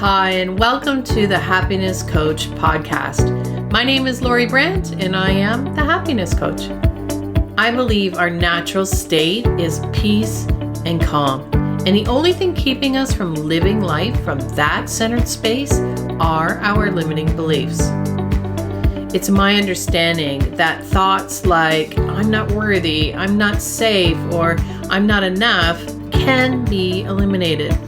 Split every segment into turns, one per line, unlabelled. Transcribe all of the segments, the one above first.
Hi, and welcome to the Happiness Coach podcast. My name is Brant, and I am the Happiness Coach. I believe our natural state is peace and calm, and the only thing keeping us from living life from that centered space are our limiting beliefs. It's my understanding that thoughts like, I'm not worthy, I'm not safe, or I'm not enough can be eliminated.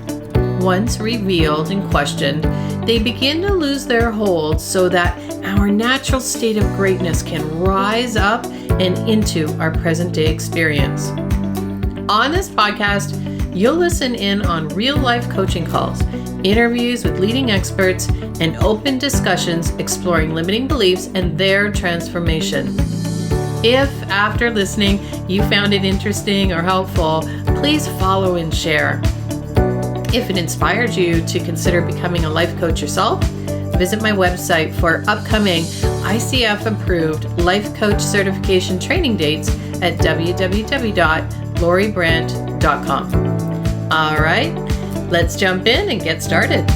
Once revealed and questioned, they begin to lose their hold so that our natural state of greatness can rise up and into our present day experience. On this podcast, you'll listen in on real life coaching calls, interviews with leading experts, and open discussions exploring limiting beliefs and their transformation. If after listening you found it interesting or helpful, please follow and share. If it inspired you to consider becoming a life coach yourself, visit my website for upcoming ICF-approved life coach certification training dates at www.loribrant.com. All right, let's jump in and get started.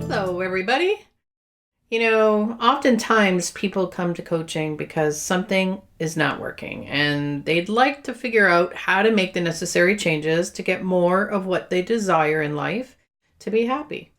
Hello, everybody. Oftentimes people come to coaching because something is not working and they'd like to figure out how to make the necessary changes to get more of what they desire in life to be happy.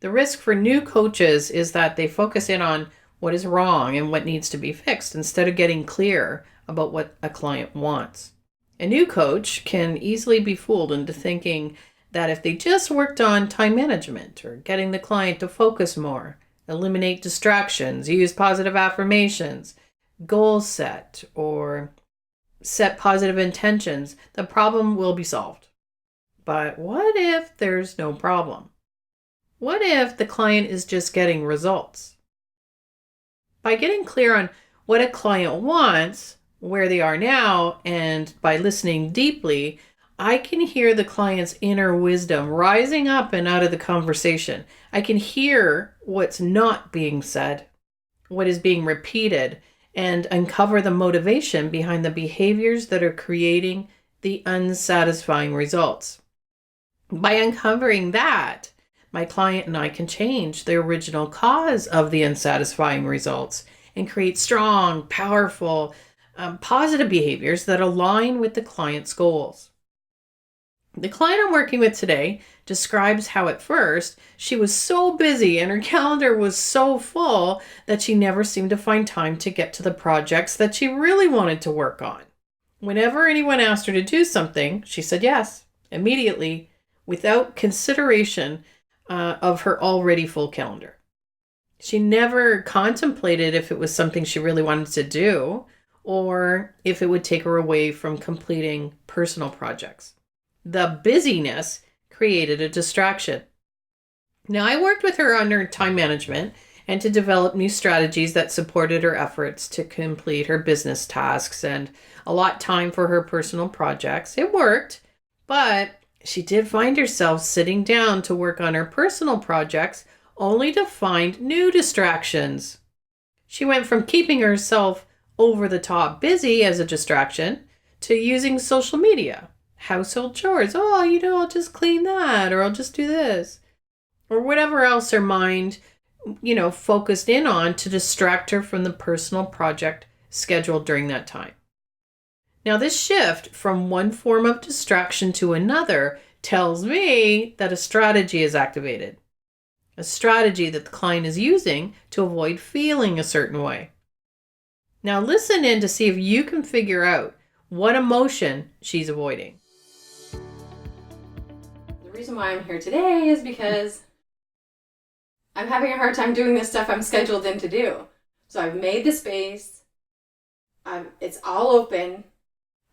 The risk for new coaches is that they focus in on what is wrong and what needs to be fixed instead of getting clear about what a client wants. A new coach can easily be fooled into thinking that if they just worked on time management or getting the client to focus more, eliminate distractions, use positive affirmations, goal set, or set positive intentions, the problem will be solved. But what if there's no problem? What if the client is just getting results? By getting clear on what a client wants, where they are now, and by listening deeply, I can hear the client's inner wisdom rising up and out of the conversation. I can hear what's not being said, what is being repeated, and uncover the motivation behind the behaviors that are creating the unsatisfying results. By uncovering that, my client and I can change the original cause of the unsatisfying results and create strong, powerful, positive behaviors that align with the client's goals. The client I'm working with today describes how at first she was so busy and her calendar was so full that she never seemed to find time to get to the projects that she really wanted to work on. Whenever anyone asked her to do something, she said yes, immediately, without consideration of her already full calendar. She never contemplated if it was something she really wanted to do or if it would take her away from completing personal projects. The busyness created a distraction. Now, I worked with her on her time management and to develop new strategies that supported her efforts to complete her business tasks and allot time for her personal projects. It worked, but she did find herself sitting down to work on her personal projects only to find new distractions. She went from keeping herself over the top busy as a distraction to using social media, household chores. I'll just clean that, or I'll just do this, or whatever else her mind, focused in on to distract her from the personal project scheduled during that time. Now, this shift from one form of distraction to another tells me that a strategy is activated, a strategy that the client is using to avoid feeling a certain way. Now, listen in to see if you can figure out what emotion she's avoiding.
The reason why I'm here today is because I'm having a hard time doing this stuff I'm scheduled in to do. So I've made the space. It's all open.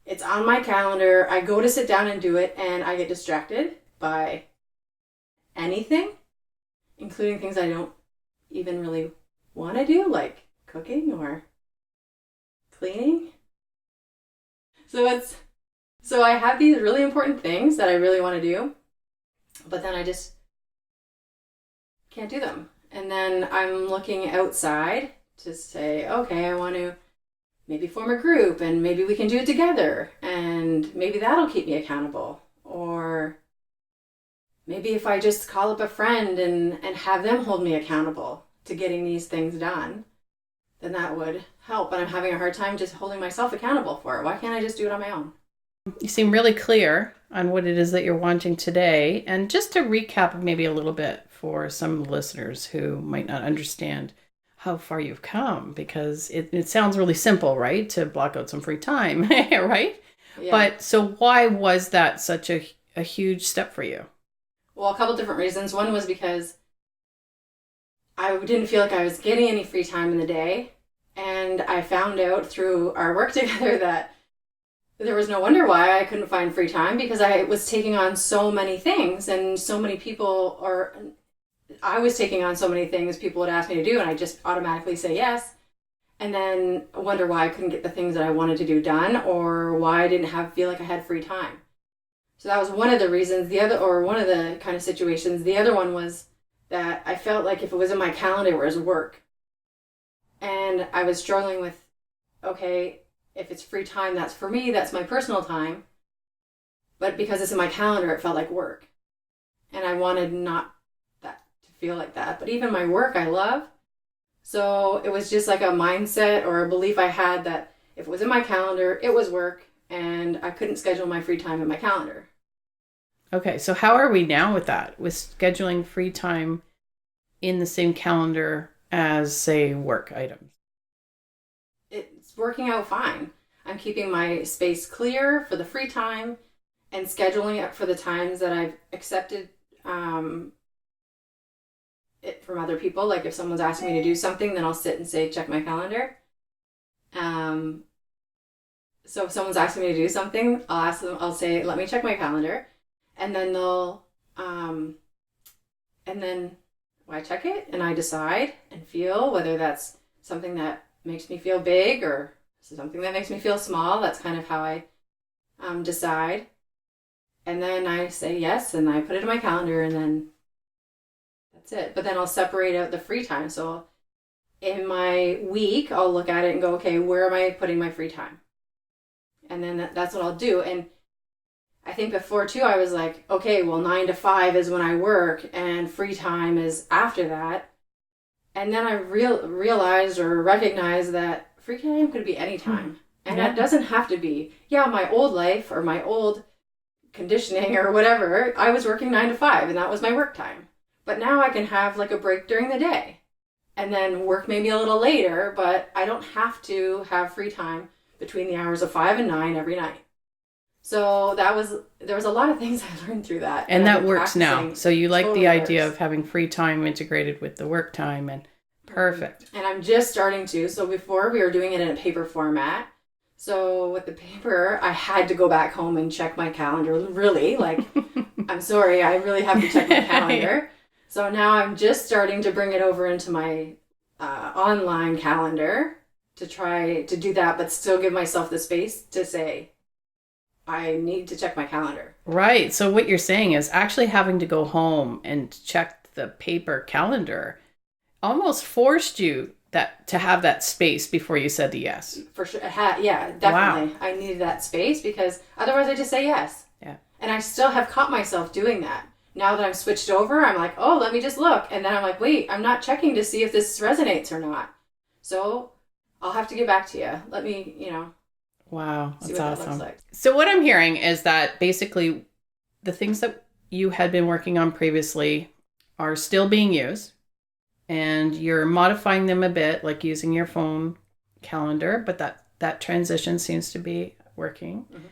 It's on my calendar. I go to sit down and do it, and I get distracted by anything, including things I don't even really want to do, like cooking or cleaning. So I have these really important things that I really want to do, but then I just can't do them. And then I'm looking outside to say, okay, I want to maybe form a group and maybe we can do it together. And And maybe that'll keep me accountable. Or maybe if I just call up a friend and have them hold me accountable to getting these things done, then that would help. But I'm having a hard time just holding myself accountable for it. Why can't I just do it on my own?
You seem really clear on what it is that you're wanting today. And just to recap maybe a little bit for some listeners who might not understand how far you've come, because it sounds really simple, right? To block out some free time, right?
Yeah.
But so why was that such a huge step for you?
Well, a couple different reasons. One was because I didn't feel like I was getting any free time in the day. And I found out through our work together that there was no wonder why I couldn't find free time, because I was taking on so many things and so many people, or I was taking on so many things people would ask me to do, and I just automatically say yes. And then wonder why I couldn't get the things that I wanted to do done, or why I didn't feel like I had free time. So that was one of the reasons. One of the kind of situations. The other one was that I felt like if it was in my calendar, it was work. And I was struggling with, okay, if it's free time, that's for me, that's my personal time. But because it's in my calendar, it felt like work. And I wanted not that to feel like that. But even my work, I love. So it was just like a mindset or a belief I had that if it was in my calendar, it was work, and I couldn't schedule my free time in my calendar.
Okay, so how are we now with that? With scheduling free time in the same calendar as, say, work items?
It's working out fine. I'm keeping my space clear for the free time and scheduling it for the times that I've accepted it from other people. Like if someone's asking me to do something, then I'll sit and say, check my calendar. So if someone's asking me to do something, I'll say, let me check my calendar. And then I check it and I decide and feel whether that's something that makes me feel big or something that makes me feel small. That's kind of how I decide. And then I say yes, and I put it in my calendar, and then that's it. But then I'll separate out the free time. So in my week, I'll look at it and go, okay, where am I putting my free time? And then that's what I'll do. And I think before too, I was like, okay, well, 9 to 5 is when I work, and free time is after that. And then I realized or recognized that free time could be any time. And that doesn't have to be, my old life or my old conditioning or whatever. I was working 9 to 5 and that was my work time. But now I can have like a break during the day and then work maybe a little later, but I don't have to have free time between the hours of 5 and 9 every night. So there was a lot of things I learned through that.
And that works now. So you like
totally
the idea
works.
of having free time integrated with the work time, and perfect.
And I'm just starting to. So before we were doing it in a paper format. So with the paper, I had to go back home and check my calendar. Really, like, I'm sorry, I really have to check my calendar. So now I'm just starting to bring it over into my online calendar to try to do that, but still give myself the space to say, I need to check my calendar.
Right. So what you're saying is actually having to go home and check the paper calendar almost forced you to have that space before you said the yes.
For sure. Yeah, definitely. Wow. I needed that space because otherwise I just say yes.
Yeah.
And I still have caught myself doing that. Now that I'm switched over, I'm like, oh, let me just look. And then I'm like, wait, I'm not checking to see if this resonates or not. So I'll have to get back to you. Let me,
Wow, that's
see what
awesome.
that looks like.
So what I'm hearing is that basically the things that you had been working on previously are still being used, and you're modifying them a bit, like using your phone calendar, but that transition seems to be working. Mm-hmm.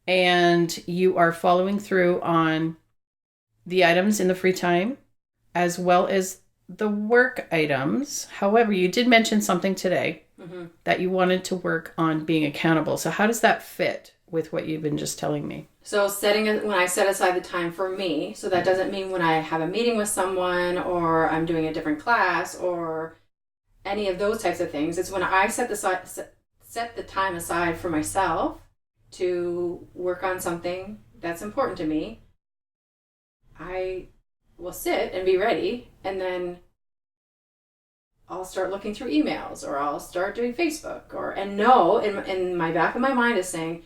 And you are following through on the items in the free time as well as the work items. However, you did mention something today that you wanted to work on being accountable. So how does that fit with what you've been just telling me?
So when I set aside the time for me, so that doesn't mean when I have a meeting with someone or I'm doing a different class or any of those types of things. It's when I set the time aside for myself to work on something that's important to me. I will sit and be ready, and then I'll start looking through emails, or I'll start doing Facebook, and no, in my back of my mind is saying,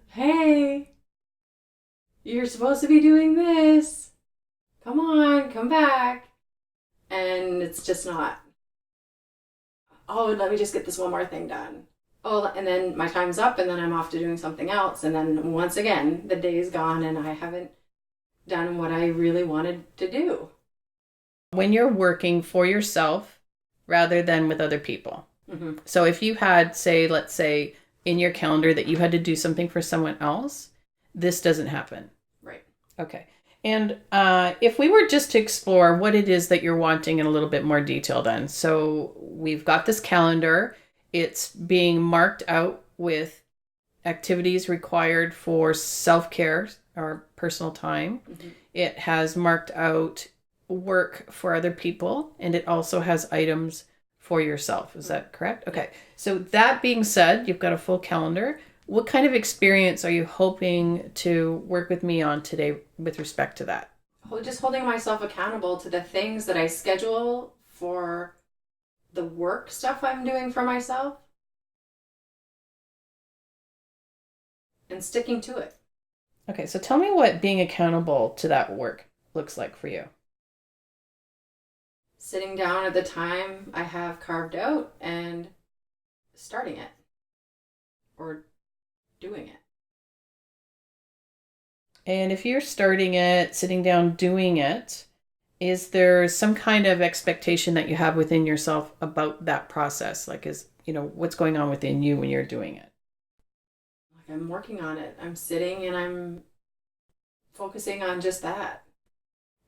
Hey, you're supposed to be doing this. Come on, come back. And it's just not. Oh, let me just get this one more thing done. Oh, and then my time's up, and then I'm off to doing something else. And then once again, the day is gone, and I haven't done what I really wanted to do.
When you're working for yourself rather than with other people.
Mm-hmm.
So if you had, say, let's say in your calendar that you had to do something for someone else, this doesn't happen.
Right.
Okay. And if we were just to explore what it is that you're wanting in a little bit more detail then. So we've got this calendar. It's being marked out with activities required for self-care or personal time.
Mm-hmm.
It has marked out work for other people, and it also has items for yourself. Is that correct? Okay. So that being said, you've got a full calendar. What kind of experience are you hoping to work with me on today with respect to that?
Just holding myself accountable to the things that I schedule for the work stuff I'm doing for myself and sticking to it.
Okay, so tell me what being accountable to that work looks like for you.
Sitting down at the time I have carved out and starting it or doing it.
And if you're starting it, sitting down, doing it, is there some kind of expectation that you have within yourself about that process? Like, what's going on within you when you're doing it?
Like I'm working on it. I'm sitting and I'm focusing on just that.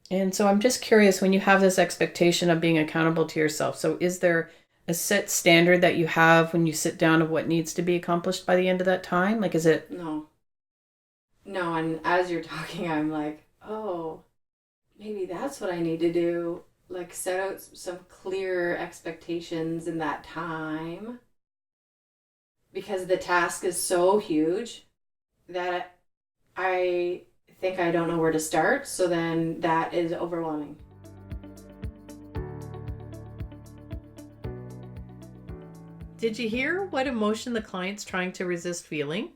And so I'm just curious, when you have this expectation of being accountable to yourself, so is there a set standard that you have when you sit down of what needs to be accomplished by the end of that time? Like, is it?
No. No, and as you're talking, I'm like, oh, maybe that's what I need to do. Like, set out some clear expectations in that time. Because the task is so huge that I think I don't know where to start. So then that is overwhelming.
Did you hear what emotion the client's trying to resist feeling?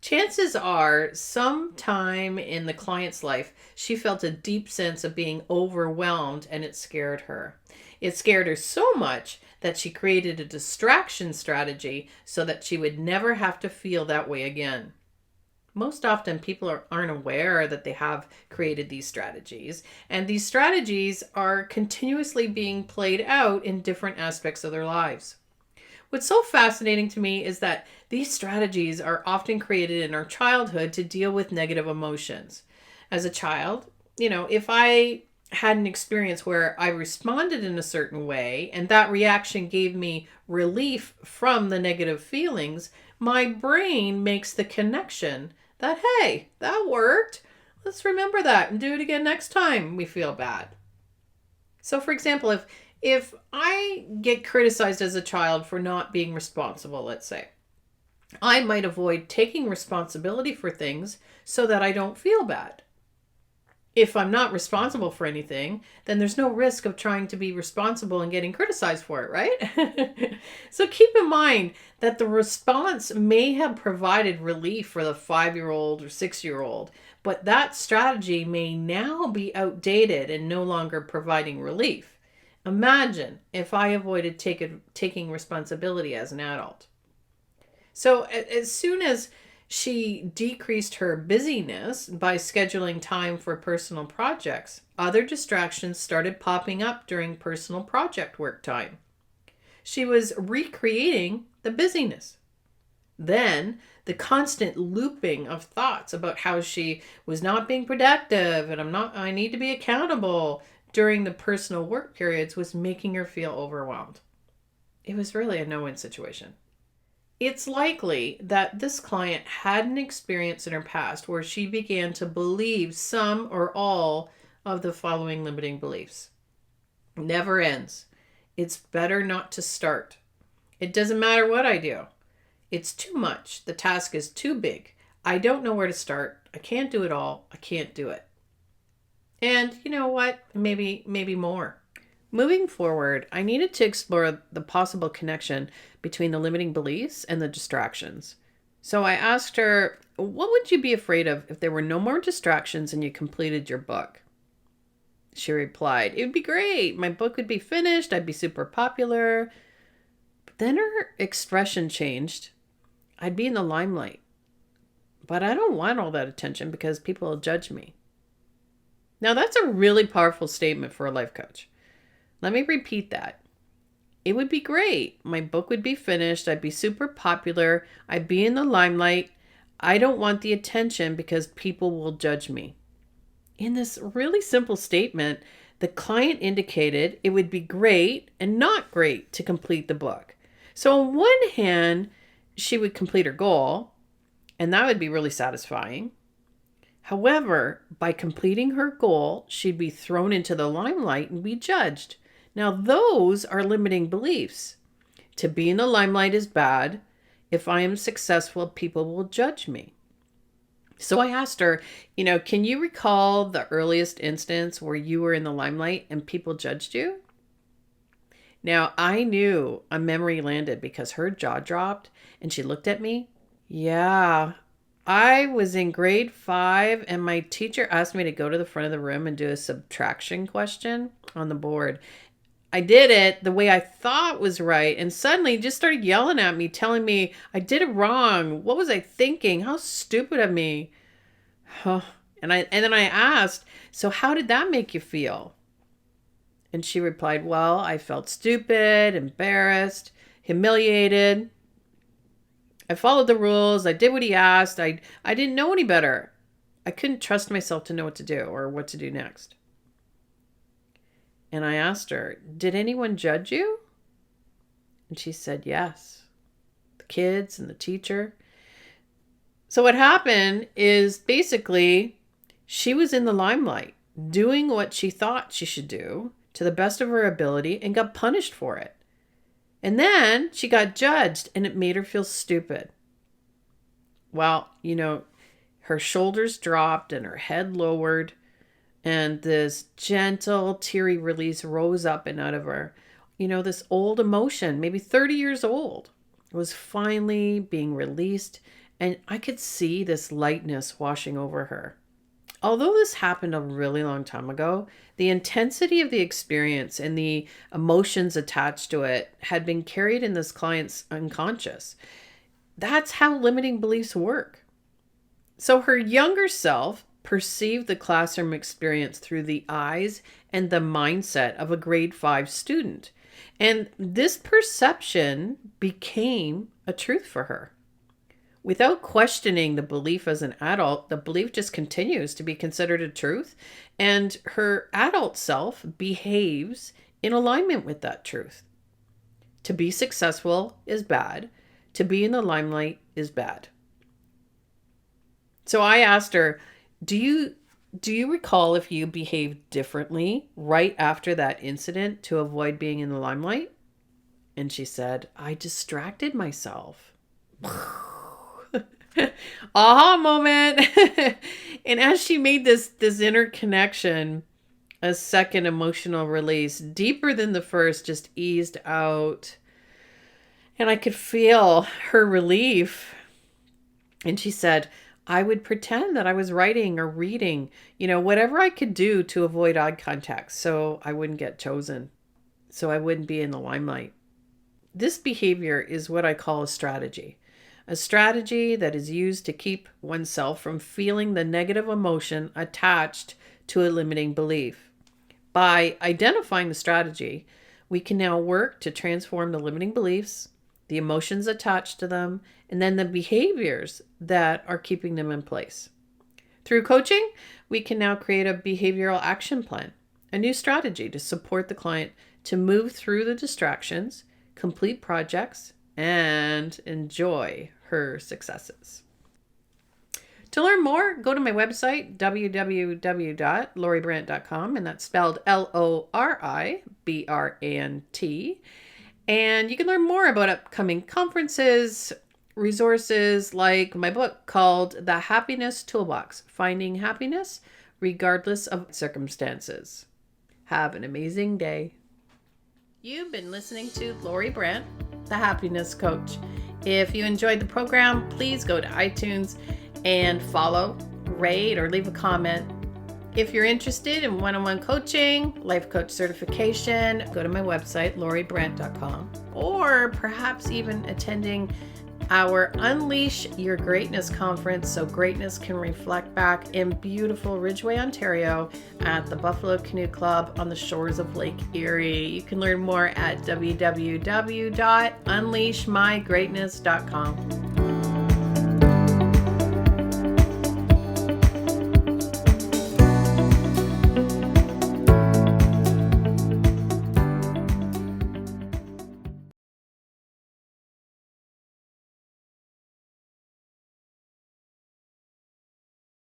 Chances are, sometime in the client's life, she felt a deep sense of being overwhelmed and it scared her. It scared her so much that she created a distraction strategy so that she would never have to feel that way again. Most often, people aren't aware that they have created these strategies, and these strategies are continuously being played out in different aspects of their lives. What's so fascinating to me is that these strategies are often created in our childhood to deal with negative emotions. As a child, if I had an experience where I responded in a certain way and that reaction gave me relief from the negative feelings, my brain makes the connection that, hey, that worked. Let's remember that and do it again next time we feel bad. So, for example, if I get criticized as a child for not being responsible, let's say, I might avoid taking responsibility for things so that I don't feel bad. If I'm not responsible for anything, then there's no risk of trying to be responsible and getting criticized for it, right? So keep in mind that the response may have provided relief for the 5-year-old or 6-year-old, but that strategy may now be outdated and no longer providing relief. Imagine if I avoided taking responsibility as an adult. So as soon as she decreased her busyness by scheduling time for personal projects, other distractions started popping up during personal project work time. She was recreating the busyness. Then the constant looping of thoughts about how she was not being productive and I need to be accountable during the personal work periods was making her feel overwhelmed. It was really a no-win situation. It's likely that this client had an experience in her past where she began to believe some or all of the following limiting beliefs. Never ends. It's better not to start. It doesn't matter what I do. It's too much. The task is too big. I don't know where to start. I can't do it all. I can't do it. And you know what? Maybe more. Moving forward, I needed to explore the possible connection between the limiting beliefs and the distractions. So I asked her, what would you be afraid of if there were no more distractions and you completed your book? She replied, it would be great. My book would be finished. I'd be super popular. But then her expression changed. I'd be in the limelight. But I don't want all that attention because people will judge me. Now, that's a really powerful statement for a life coach. Let me repeat that. It would be great. My book would be finished. I'd be super popular. I'd be in the limelight. I don't want the attention because people will judge me. In this really simple statement, the client indicated it would be great and not great to complete the book. So on one hand, she would complete her goal, and that would be really satisfying. However, by completing her goal, she'd be thrown into the limelight and be judged. Now, those are limiting beliefs. To be in the limelight is bad. If I am successful, people will judge me. So I asked her, can you recall the earliest instance where you were in the limelight and people judged you? Now, I knew a memory landed because her jaw dropped and she looked at me. Yeah, I was in grade 5 and my teacher asked me to go to the front of the room and do a subtraction question on the board. I did it the way I thought was right, and suddenly he just started yelling at me, telling me I did it wrong. What was I thinking? How stupid of me. And then I asked, so how did that make you feel? And she replied, well, I felt stupid, embarrassed, humiliated. I followed the rules. I did what he asked. I didn't know any better. I couldn't trust myself to know what to do or what to do next. And I asked her, did anyone judge you? And she said, yes. The kids and the teacher. So what happened is basically she was in the limelight doing what she thought she should do to the best of her ability and got punished for it. And then she got judged and it made her feel stupid. Well, her shoulders dropped and her head lowered. And this gentle, teary release rose up and out of her. This old emotion, maybe 30 years old, was finally being released. And I could see this lightness washing over her. Although this happened a really long time ago, the intensity of the experience and the emotions attached to it had been carried in this client's unconscious. That's how limiting beliefs work. So her younger self perceived the classroom experience through the eyes and the mindset of a grade 5 student. And this perception became a truth for her. Without questioning the belief as an adult, the belief just continues to be considered a truth, and her adult self behaves in alignment with that truth. To be successful is bad. To be in the limelight is bad. So I asked her, do you recall if you behaved differently right after that incident to avoid being in the limelight? And she said, I distracted myself. Aha moment. And as she made this inner connection, a second emotional release, deeper than the first, just eased out. And I could feel her relief. And she said, I would pretend that I was writing or reading, whatever I could do to avoid eye contact so I wouldn't get chosen, so I wouldn't be in the limelight. This behavior is what I call a strategy that is used to keep oneself from feeling the negative emotion attached to a limiting belief. By identifying the strategy, we can now work to transform the limiting beliefs, the emotions attached to them, and then the behaviors that are keeping them in place. Through coaching, we can now create a behavioral action plan, a new strategy to support the client to move through the distractions, complete projects, and enjoy her successes. To learn more, go to my website, www.loribrant.com, and that's spelled LORIBRANT. And you can learn more about upcoming conferences, resources like my book called The Happiness Toolbox, Finding Happiness Regardless of Circumstances. Have an amazing day. You've been listening to Lori Brant, the Happiness Coach. If you enjoyed the program, please go to iTunes and follow, rate, or leave a comment. If you're interested in one-on-one coaching, life coach certification, go to my website, loribrant.com, or perhaps even attending our Unleash Your Greatness conference so greatness can reflect back in beautiful Ridgeway, Ontario at the Buffalo Canoe Club on the shores of Lake Erie. You can learn more at www.unleashmygreatness.com.